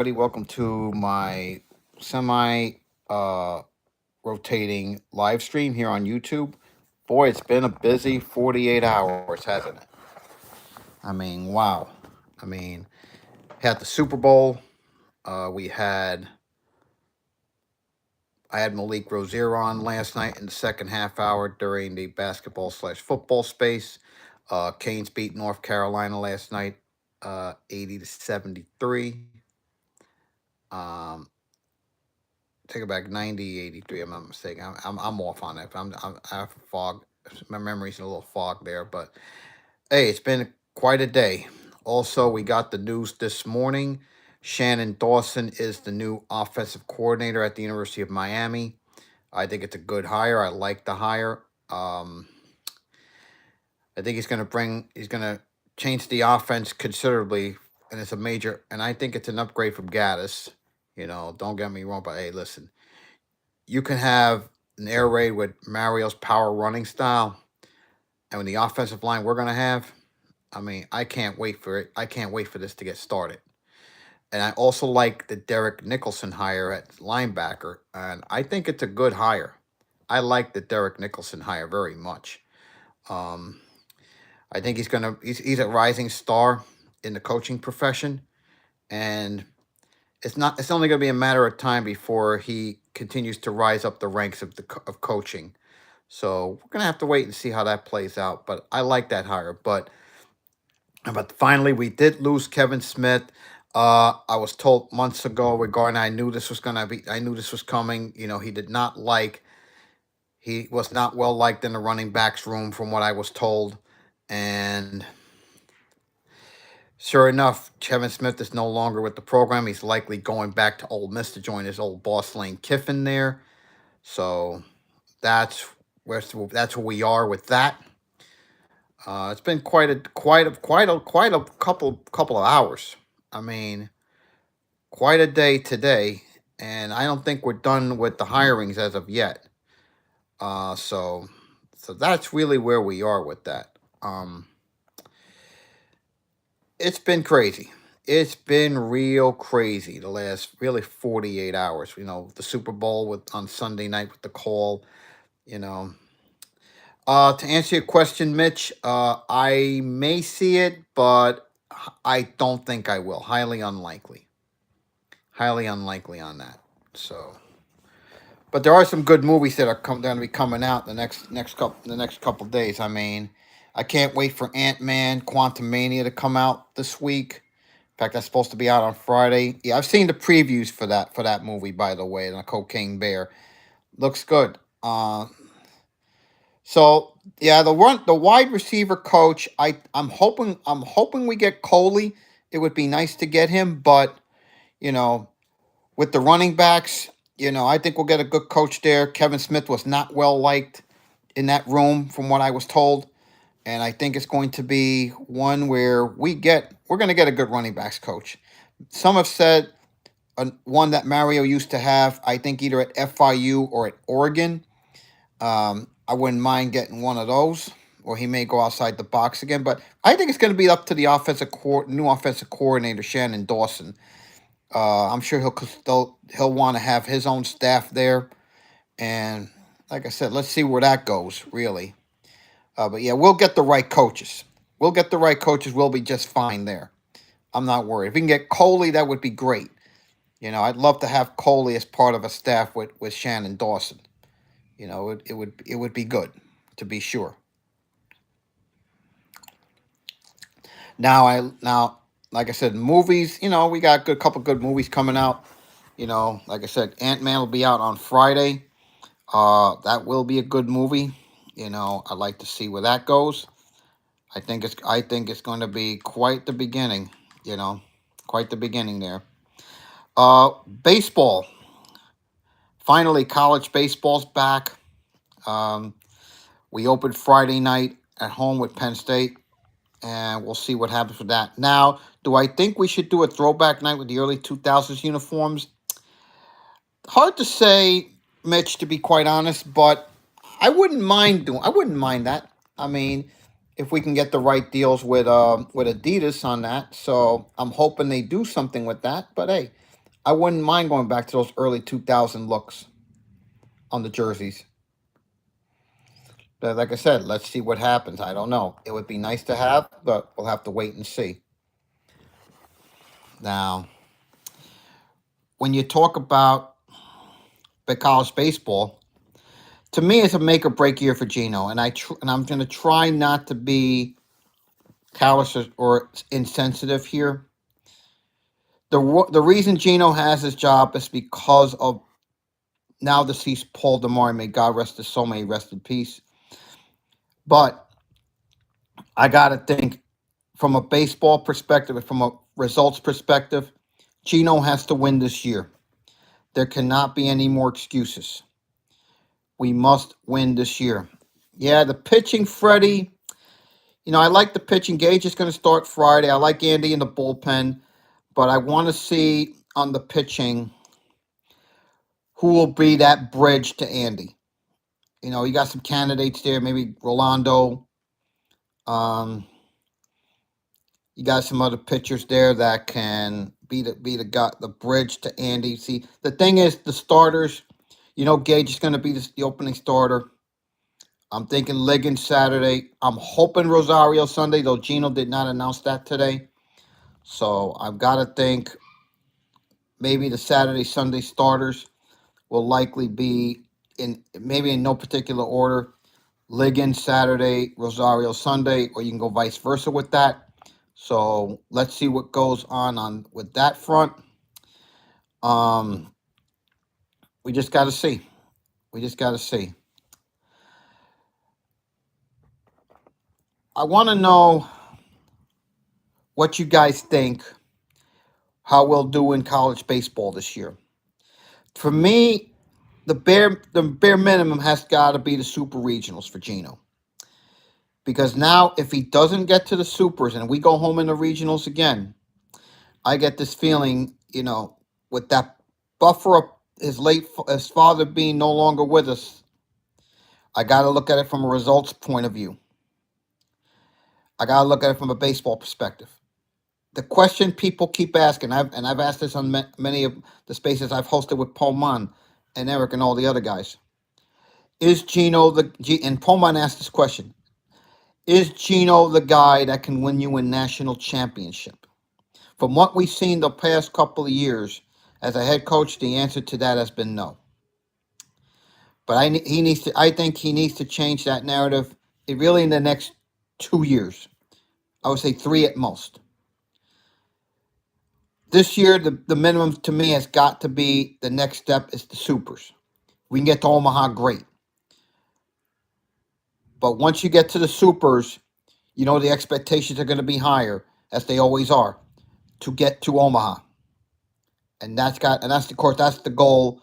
Welcome to my semi uh, rotating live stream here on YouTube. Boy, it's been a busy 48 hours, hasn't it? I mean, wow. I mean, had the Super Bowl. We had I had Malik Rozier on last night in the second half hour during the basketball slash football space. Canes beat North Carolina last night, 80-73. Um, Take it back 90-83. I'm not mistaken. I'm off on that. I have a fog. My memory's a little fog there, but hey, it's been quite a day. Also, we got the news this morning. Shannon Dawson is the new offensive coordinator at the University of Miami. I think it's a good hire. I like the hire. I think he's going to change the offense considerably, and it's a major, and I think it's an upgrade from Gaddis. Don't get me wrong, but hey, listen, you can have an air raid with Mario's power running style, and with the offensive line we're going to have, I mean, I can't wait for it. I can't wait for this to get started. And I also like the Derek Nicholson hire at linebacker, and I think it's a good hire. I like the Derek Nicholson hire very much. Um, I think he's a rising star in the coaching profession, and it's only going to be a matter of time before he continues to rise up the ranks of coaching. So we're gonna have to wait and see how that plays out. But I like that hire. But finally, we did lose Kevin Smith. I was told months ago regarding I knew this was gonna be. I knew this was coming. He did not like. He was not well liked in the running backs room, from what I was told. And sure enough, Kevin Smith is no longer with the program. He's likely going back to Ole Miss to join his old boss Lane Kiffin there. So that's where we are with that. It's been quite a couple of hours. I mean, quite a day today, and I don't think we're done with the hirings as of yet. So that's really where we are with that. It's been crazy. It's been real crazy the last really 48 hours. The Super Bowl on Sunday night with the call. You know, to answer your question, Mitch, I may see it, but I don't think I will. Highly unlikely. Highly unlikely on that. So, but there are some good movies that are going to be coming out the next couple days. I mean, I can't wait for Ant-Man Quantumania to come out this week. In fact, that's supposed to be out on Friday. Yeah, I've seen the previews for that movie, by the way, the Cocaine Bear. Looks good. So yeah, the wide receiver coach. I'm hoping we get Coley. It would be nice to get him, but you know, with the running backs, I think we'll get a good coach there. Kevin Smith was not well liked in that room, from what I was told, and I think it's going to be one where we're going to get a good running backs coach. Some have said one that Mario used to have. I think either at FIU or at Oregon. I wouldn't mind getting one of those, or he may go outside the box again. But I think it's going to be up to the new offensive coordinator Shannon Dawson. I'm sure he'll want to have his own staff there, and like I said, let's see where that goes. Really, but yeah, we'll get the right coaches. We'll get the right coaches. We'll be just fine there. I'm not worried. If we can get Coley, that would be great. I'd love to have Coley as part of a staff with Shannon Dawson. It would be good, to be sure. Now, like I said, movies. We got a couple good movies coming out. Like I said, Ant-Man will be out on Friday. That will be a good movie. I'd like to see where that goes. I think it's going to be quite the beginning. Quite the beginning there. Baseball. Finally, college baseball's back. Um, we opened Friday night at home with Penn State, and we'll see what happens with that. Now, do I think we should do a throwback night with the early 2000s uniforms? Hard to say, Mitch, to be quite honest, but I wouldn't mind that. I mean, if we can get the right deals with Adidas on that. So I'm hoping they do something with that. But hey, I wouldn't mind going back to those early 2000 looks on the jerseys. But like I said, let's see what happens. I don't know. It would be nice to have, but we'll have to wait and see. Now, when you talk about college baseball, to me, it's a make or break year for Gino, and I'm going to try not to be callous or insensitive here. The reason Gino has his job is because of now deceased Paul DeMar. May God rest his soul, may he rest in peace. But I got to think from a baseball perspective, from a results perspective, Gino has to win this year. There cannot be any more excuses. We must win this year. Yeah, the pitching, Freddie. I like the pitching. Gage is going to start Friday. I like Andy in the bullpen, but I want to see on the pitching who will be that bridge to Andy. You got some candidates there, maybe Rolando. You got some other pitchers there that can be the bridge to Andy. See, the thing is, the starters. Gage is going to be the opening starter. I'm thinking Ligon Saturday. I'm hoping Rosario Sunday, though Gino did not announce that today. So I've got to think maybe the Saturday, Sunday starters will likely be in no particular order. Ligon Saturday, Rosario Sunday, or you can go vice versa with that. So let's see what goes on with that front. We just got to see. I want to know what you guys think, how we'll do in college baseball this year. For me, the bare minimum has got to be the super regionals for Gino. Because now, if he doesn't get to the supers and we go home in the regionals again, I get this feeling, with that buffer of his father being no longer with us, I got to look at it from a results point of view. I got to look at it from a baseball perspective. The question people keep asking, I've asked this on many of the spaces I've hosted with Poman and Eric and all the other guys. Is Gino and Poman asked this question, is Gino the guy that can win you a national championship? From what we've seen the past couple of years as a head coach, the answer to that has been no. But I think he needs to change that narrative really in the next 2 years. I would say 3 at most. This year, the minimum to me has got to be the next step is the supers. We can get to Omaha, great. But once you get to the supers, the expectations are going to be higher, as they always are, to get to Omaha. And that's the goal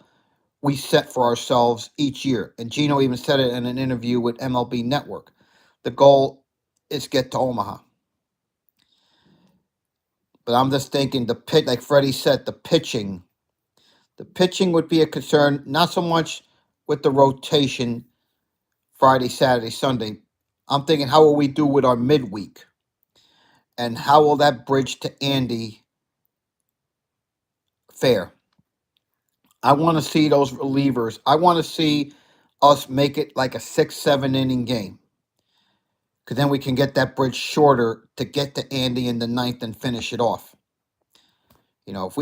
we set for ourselves each year. And Gino even said it in an interview with MLB Network. The goal is get to Omaha. But I'm just thinking like Freddie said, the pitching would be a concern, not so much with the rotation Friday, Saturday, Sunday. I'm thinking, how will we do with our midweek? And how will that bridge to Andy fare? I want to see those relievers. I want to see us make it like a 6-7 inning game. Because then we can get that bridge shorter to get to Andy in the ninth and finish it off. If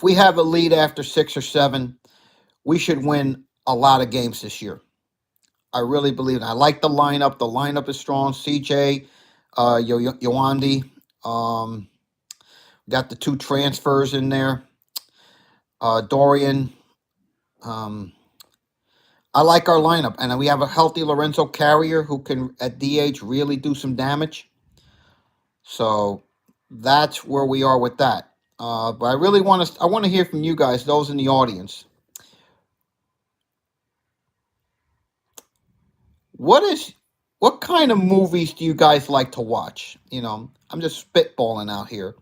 we have a lead after 6 or 7, we should win a lot of games this year. I really believe it. I like the lineup. The lineup is strong. CJ, Yoandi, got the 2 transfers in there. Dorian. I like our lineup, and we have a healthy Lorenzo Carrier who can at DH really do some damage. So that's where we are with that. But I really want to hear from you guys, those in the audience. What kind of movies do you guys like to watch? I'm just spitballing out here.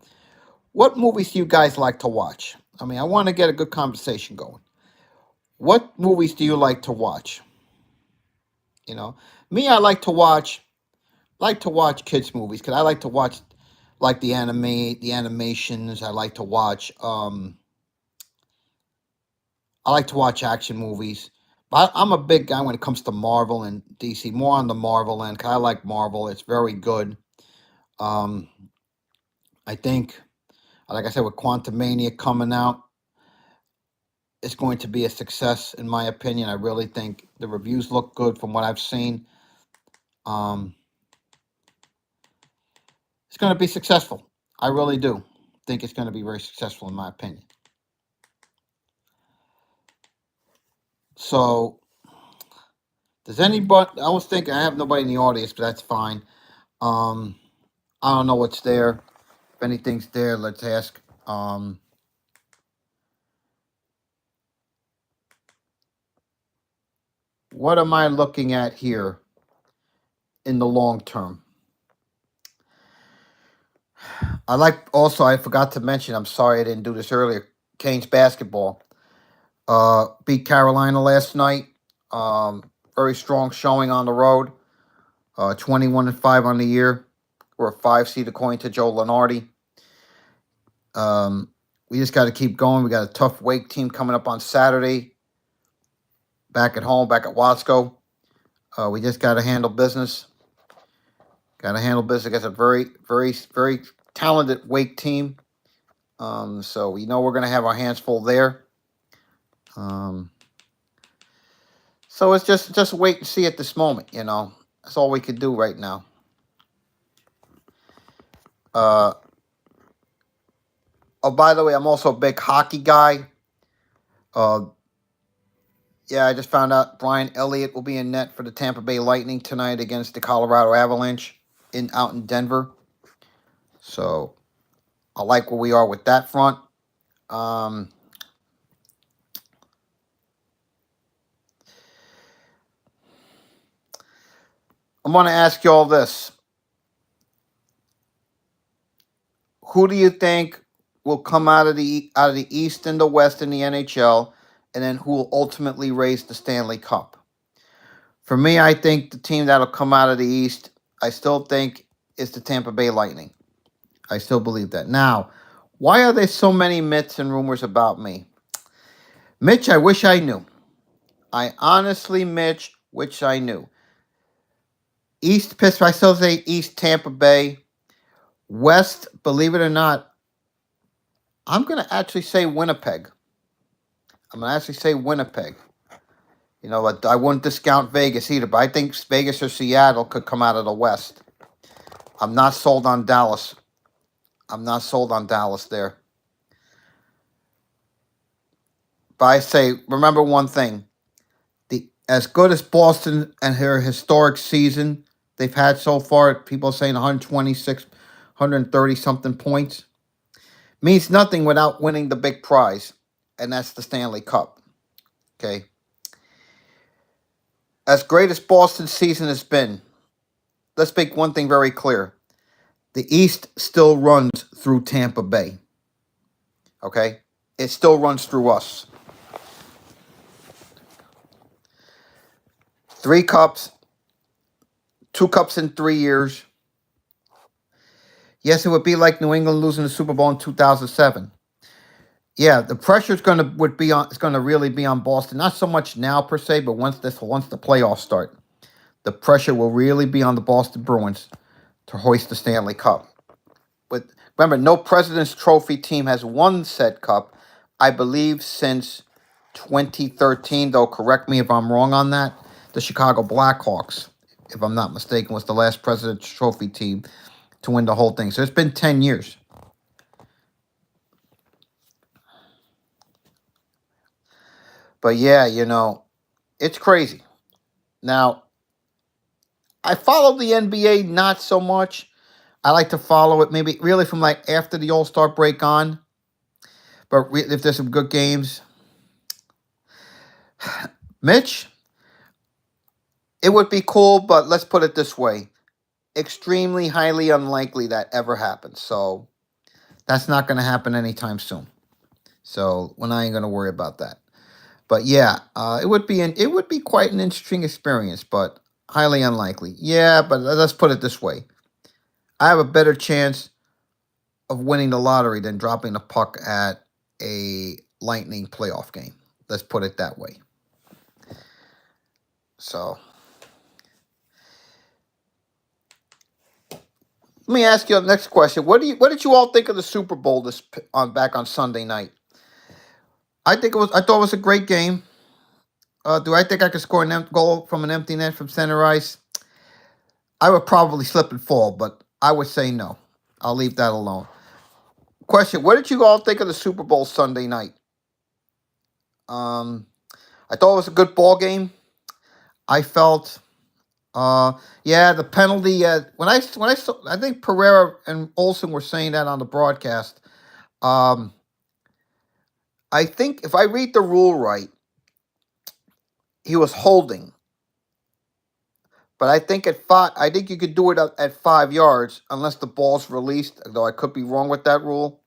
What movies do you guys like to watch? I mean, I want to get a good conversation going. What movies do you like to watch? Me, I like to watch kids movies because I like to watch like the animations. I like to watch. I like to watch action movies. But I'm a big guy when it comes to Marvel and DC. More on the Marvel end, 'cause I like Marvel. It's very good. Um, I think, like I said, with Quantumania coming out, it's going to be a success in my opinion. I really think the reviews look good from what I've seen. Um, it's going to be successful. I really do think it's going to be very successful in my opinion. So, does anybody? I was thinking I have nobody in the audience, but that's fine. I don't know what's there. If anything's there, let's ask. What am I looking at here in the long term? I forgot to mention, I'm sorry I didn't do this earlier. Canes basketball beat Carolina last night. Very strong showing on the road. 21-5 on the year. We're a 5 seed according to Joe Lenardi. We just got to keep going. We got a tough Wake team coming up on Saturday. Back at home, back at Wasco. We just got to handle business. Got to handle business against a very, very, very talented Wake team. So we know we're going to have our hands full there. So it's just wait and see at this moment, you know. That's all we could do right now. Oh, by the way, I'm also a big hockey guy. Yeah, I just found out Brian Elliott will be in net for the Tampa Bay Lightning tonight against the Colorado Avalanche out in Denver. So I like where we are with that front. I'm going to ask you all this. Who do you think will come out of the East and the West in the NHL, and then who will ultimately raise the Stanley Cup? For me, I think the team that'll come out of the East, I still think, is the Tampa Bay Lightning. I still believe that. Now, why are there so many myths and rumors about me? Mitch, I wish I knew. I honestly, Mitch, wish I knew. East Pittsburgh, I still say East Tampa Bay. West, believe it or not, I'm going to actually say Winnipeg. I'm going to actually say Winnipeg. You know, I wouldn't discount Vegas either, but I think Vegas or Seattle could come out of the West. I'm not sold on Dallas. I'm not sold on Dallas there. But I say, remember one thing. As good as Boston and her historic season they've had so far, people are saying 126, 130-something points, means nothing without winning the big prize, and that's the Stanley Cup. Okay? As great as Boston's season has been, let's make one thing very clear. The East still runs through Tampa Bay. Okay? It still runs through us. 3 cups, 2 cups in 3 years. Yes, it would be like New England losing the Super Bowl in 2007. Yeah, the pressure is going to really be on Boston. Not so much now per se, but once the playoffs start, the pressure will really be on the Boston Bruins to hoist the Stanley Cup. But remember, no President's Trophy team has won said cup, I believe, since 2013. Though, correct me if I'm wrong on that. The Chicago Blackhawks, if I'm not mistaken, was the last President's Trophy team to win the whole thing. So it's been 10 years. But yeah, you know, it's crazy. Now, I follow the NBA not so much. I like to follow it maybe really from like after the All-Star break on. But if there's some good games. Mitch, it would be cool, but let's put it this way. Extremely highly unlikely that ever happens. So that's not going to happen anytime soon. So we're not even going to worry about that. But yeah, it would be quite an interesting experience, but highly unlikely. Yeah, but let's put it this way. I have a better chance of winning the lottery than dropping the puck at a Lightning playoff game. Let's put it that way. So let me ask you the next question. What did you all think of the Super Bowl back on Sunday night? I thought it was a great game. Do I think I could score an goal from an empty net from center ice? I would probably slip and fall, but I would say no. I'll leave that alone. Question: what did you all think of the Super Bowl Sunday night? I thought it was a good ball game. I felt, yeah, the penalty. When I saw, I think Pereira and Olsen were saying that on the broadcast. I think if I read the rule right, he was holding. But I think I think you could do it at 5 yards unless the ball's released. Though I could be wrong with that rule.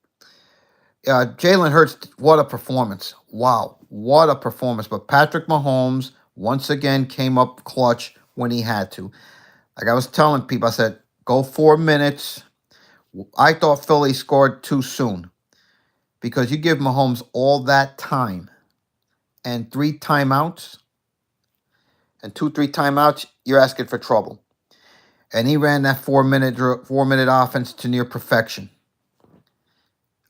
Jalen Hurts, what a performance! Wow, what a performance! But Patrick Mahomes once again came up clutch when he had to. Like I was telling people, I said, go 4 minutes. I thought Philly scored too soon because you give Mahomes all that time and 3 timeouts and 2-3 timeouts, you're asking for trouble. And he ran that 4 minute offense to near perfection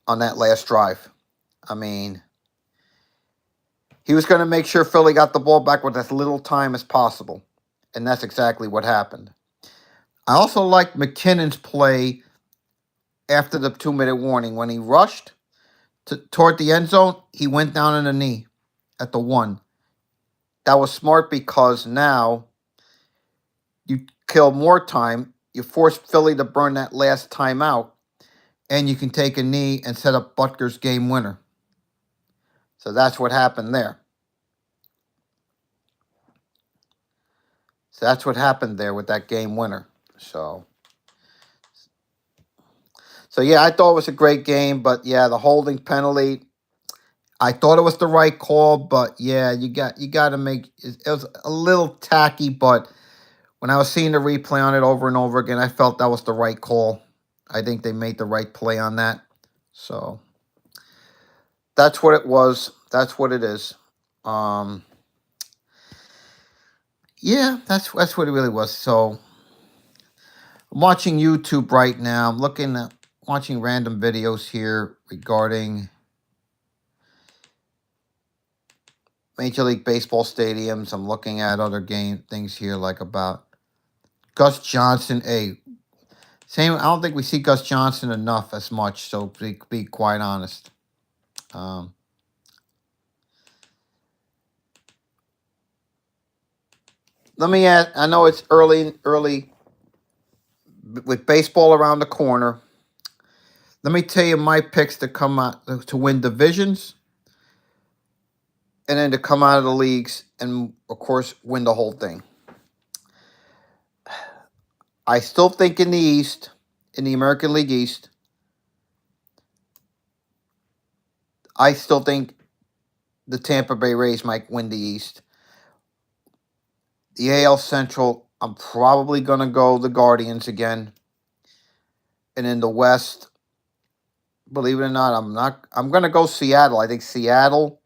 on that last drive. I mean, he was going to make sure Philly got the ball back with as little time as possible. And that's exactly what happened. I also liked McKinnon's play after the 2-minute warning. When he rushed toward the end zone, he went down on a knee at the 1. That was smart because now you kill more time. You force Philly to burn that last timeout, and you can take a knee and set up Butker's game winner. So that's what happened there. So that's what happened there with that game winner. So yeah, I thought it was a great game, but yeah, the holding penalty, I thought it was the right call, but yeah, you got to make it was a little tacky, but when I was seeing the replay on it over and over again, I felt that was the right call. I think they made the right play on that. So that's what it was. That's what it is. Yeah, that's what it really was. So I'm watching YouTube right now. I'm watching random videos here regarding Major League Baseball stadiums. I'm looking at other things here, like about Gus Johnson. I don't think we see Gus Johnson enough as much. So to be quite honest, let me add. I know it's early with baseball around the corner. Let me tell you my picks to come out to win divisions, and then to come out of the leagues, and of course win the whole thing. I still think in the East, in the American League East, I still think the Tampa Bay Rays might win the East. The AL Central, I'm probably going to go the Guardians again. And in the West, believe it or not, I'm going to go Seattle. I think Seattle,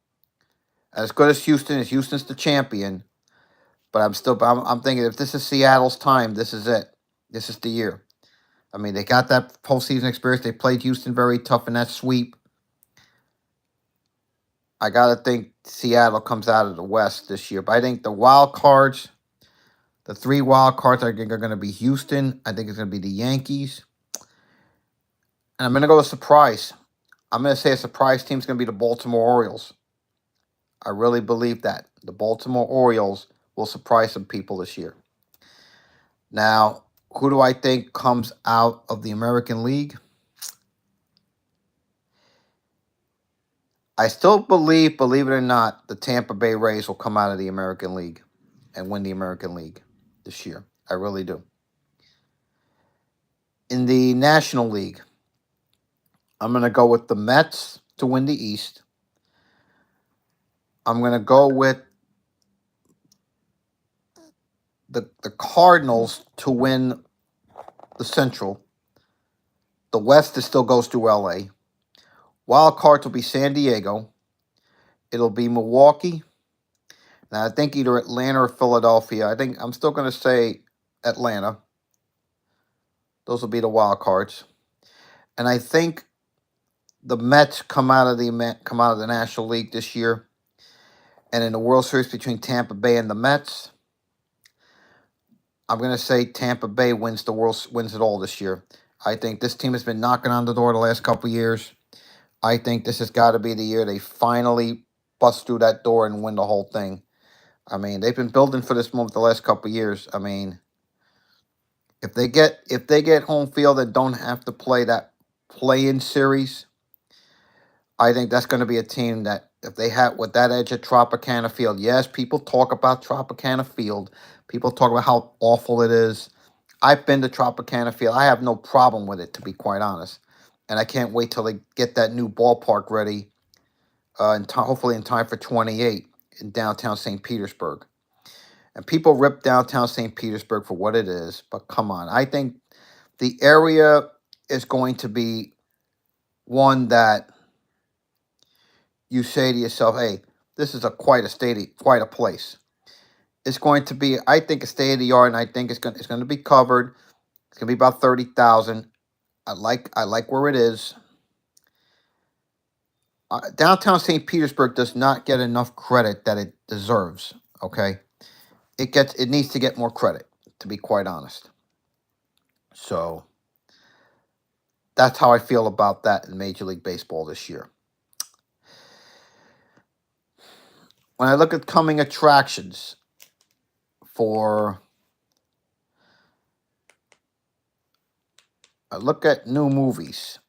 as good as Houston's the champion. But I'm thinking if this is Seattle's time, this is it. This is the year. I mean, they got that postseason experience. They played Houston very tough in that sweep. I got to think Seattle comes out of the West this year. But I think the wild cards, the 3 wild cards, I think are going to be Houston. I think it's going to be the Yankees. And I'm going to go with surprise. I'm going to say a surprise team is going to be the Baltimore Orioles. I really believe that. The Baltimore Orioles will surprise some people this year. Now, who do I think comes out of the American League? I still believe it or not, the Tampa Bay Rays will come out of the American League and win the American League this year. I really do. In the National League, I'm going to go with the Mets to win the East. I'm going to go with the Cardinals to win the Central. The West it still goes through LA. Wild cards will be San Diego. It'll be Milwaukee. Now I think either Atlanta or Philadelphia. I think I'm still going to say Atlanta. Those will be the wild cards. And I think the Mets come out of the National League this year. And in the World Series between Tampa Bay and the Mets, I'm going to say Tampa Bay wins it all this year. I think this team has been knocking on the door the last couple of years. I think this has got to be the year they finally bust through that door and win the whole thing. I mean, they've been building for this moment the last couple of years. I mean, if they get home field and don't have to play that play-in series, I think that's going to be a team that if they have with that edge at Tropicana Field, yes, people talk about Tropicana Field. People talk about how awful it is. I've been to Tropicana Field. I have no problem with it, to be quite honest. And I can't wait till they get that new ballpark ready, hopefully in time for 28 in downtown St. Petersburg. And people rip downtown St. Petersburg for what it is, but come on. I think the area is going to be one that you say to yourself, hey, this is quite a place. It's going to be, I think, a state of the art, and I think it's going to be covered. It's going to be about 30,000. I like where it is. Downtown St. Petersburg does not get enough credit that it deserves. Okay, it needs to get more credit, to be quite honest. So that's how I feel about that in Major League Baseball this year. When I look at coming attractions I look at new movies,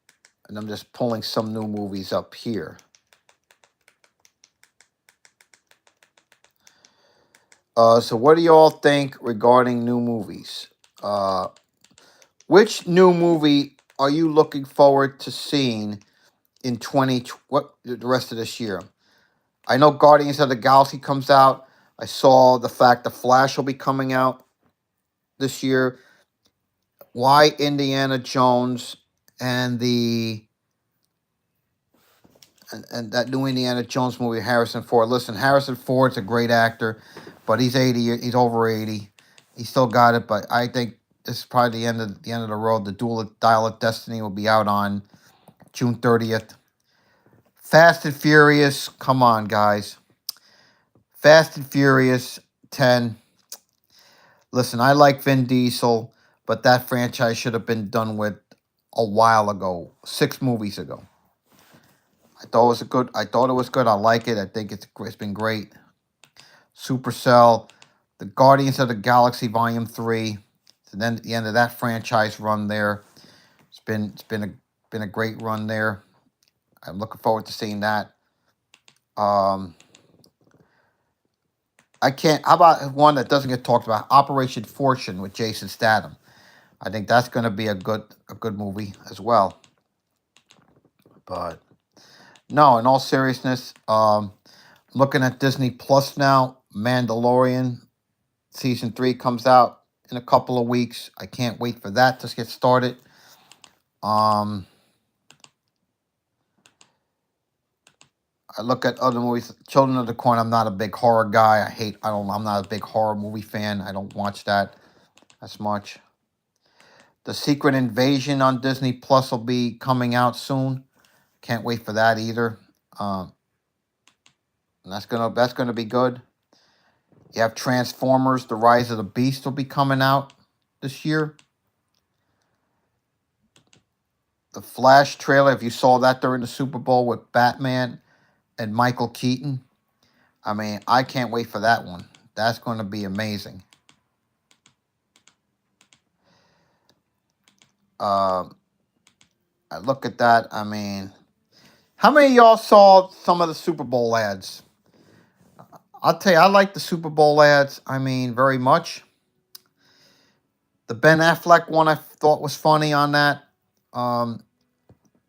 and I'm just pulling some new movies up here. So what do you all think regarding new movies? Which new movie are you looking forward to seeing in the rest of this year? I know Guardians of the Galaxy comes out. I saw the fact the Flash will be coming out this year. Why Indiana Jones and and that new Indiana Jones movie, Harrison Ford. Listen, Harrison Ford's a great actor, but he's 80. He's over 80. He still got it, but I think this is probably the end of the road. The Dial of Destiny will be out on June 30th. Fast and Furious, come on, guys. Fast and Furious 10. Listen, I like Vin Diesel, but that franchise should have been done with a while ago, 6 movies ago. I thought it was good. I like it. I think it's been great. Supercell, the Guardians of the Galaxy Volume 3. And then the end of that franchise run there. It's been a great run there. I'm looking forward to seeing that. How about one that doesn't get talked about? Operation Fortune with Jason Statham. I think that's going to be a good movie as well. But no, in all seriousness, looking at Disney Plus now. Mandalorian Season 3 comes out in a couple of weeks. I can't wait for that to get started. I look at other movies. Children of the Corn. I'm not a big horror guy. I'm not a big horror movie fan. I don't watch that as much. The Secret Invasion on Disney Plus will be coming out soon. Can't wait for that either. And that's gonna be good. You have Transformers: The Rise of the Beast will be coming out this year. The Flash trailer, if you saw that during the Super Bowl with Batman and Michael Keaton, I mean, I can't wait for that one. That's going to be amazing. I look at that. I mean, how many of y'all saw some of the Super Bowl ads? I'll tell you, I like the Super Bowl ads. I mean, very much. The Ben Affleck one I thought was funny on that. The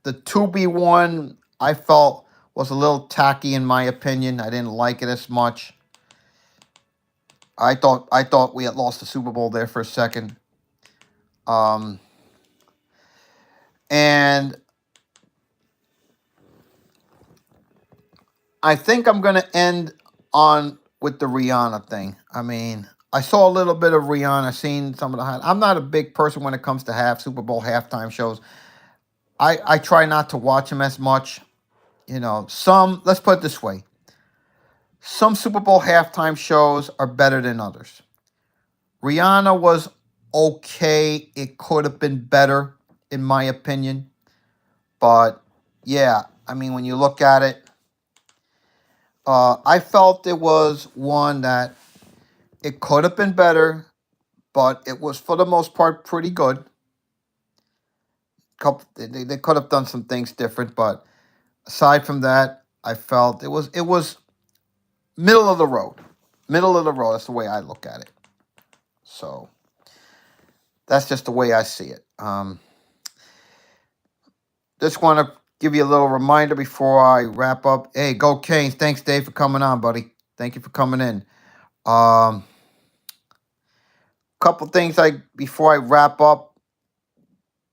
Tubi one I felt was a little tacky in my opinion. I didn't like it as much. I thought we had lost the Super Bowl there for a second. And And I think I'm going to end on with the Rihanna thing. I mean, I saw a little bit of Rihanna, seen some of the highlights. I'm not a big person when it comes to Super Bowl halftime shows. I try not to watch them as much. You know, let's put it this way. Some Super Bowl halftime shows are better than others. Rihanna was okay. It could have been better, in my opinion. But yeah, I mean, when you look at it, I felt it was one that it could have been better, but it was for the most part pretty good. They could have done some things different, but aside from that, I felt it was middle of the road. Middle of the road. That's the way I look at it. So that's just the way I see it. Just want to give you a little reminder before I wrap up. Hey, go Canes! Thanks, Dave, for coming on, buddy. Thank you for coming in. Couple things before I wrap up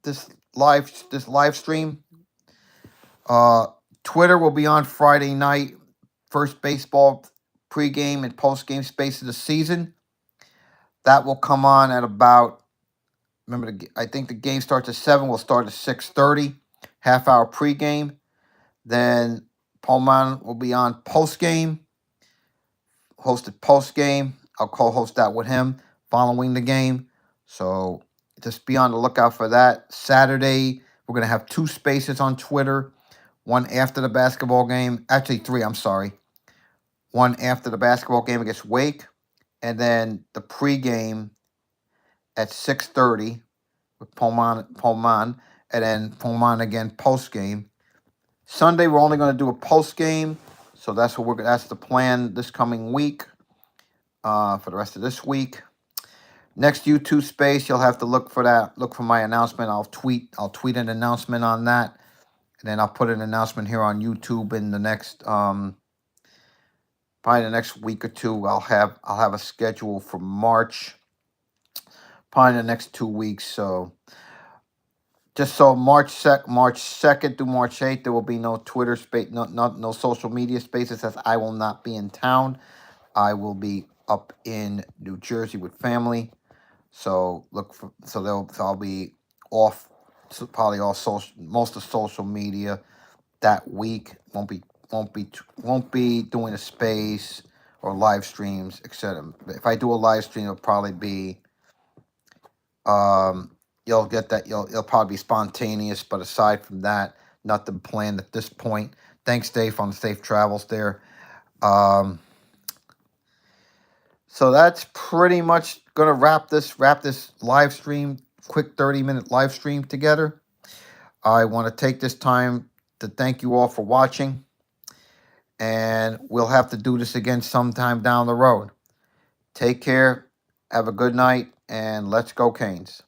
this live stream. Twitter will be on Friday night. First baseball pregame and postgame space of the season. That will come on at about. Remember, I think the game starts at 7. We'll start at 6:30. Half-hour pregame. Then Pullman will be on postgame. Hosted postgame. I'll co-host that with him following the game. So just be on the lookout for that. Saturday, we're going to have 2 spaces on Twitter. One after the basketball game. Actually, 3, I'm sorry. One after the basketball game against Wake. And then the pregame at 6:30 with Pullman. And then Pullman again postgame. Sunday, we're only going to do a postgame. So that's the plan this coming week. For the rest of this week. Next YouTube space, you'll have to look for that. Look for my announcement. I'll tweet an announcement on that. And then I'll put an announcement here on YouTube in the next probably the next week or 2. I'll have a schedule for March. Probably the next 2 weeks. So just so March 2nd through March 8th, there will be no Twitter space, no social media spaces, as I will not be in town. I will be up in New Jersey with family. So I'll be off, probably most of social media that week. Won't be doing a space or live streams, etc. If I do a live stream, it'll probably be you'll get that it'll probably be spontaneous. But aside from that, nothing planned at this point. Thanks, Dave, on the safe travels there. So that's pretty much gonna wrap this live stream, quick 30-minute live stream together. I want to take this time to thank you all for watching, and we'll have to do this again sometime down the road. Take care, have a good night, and let's go Canes.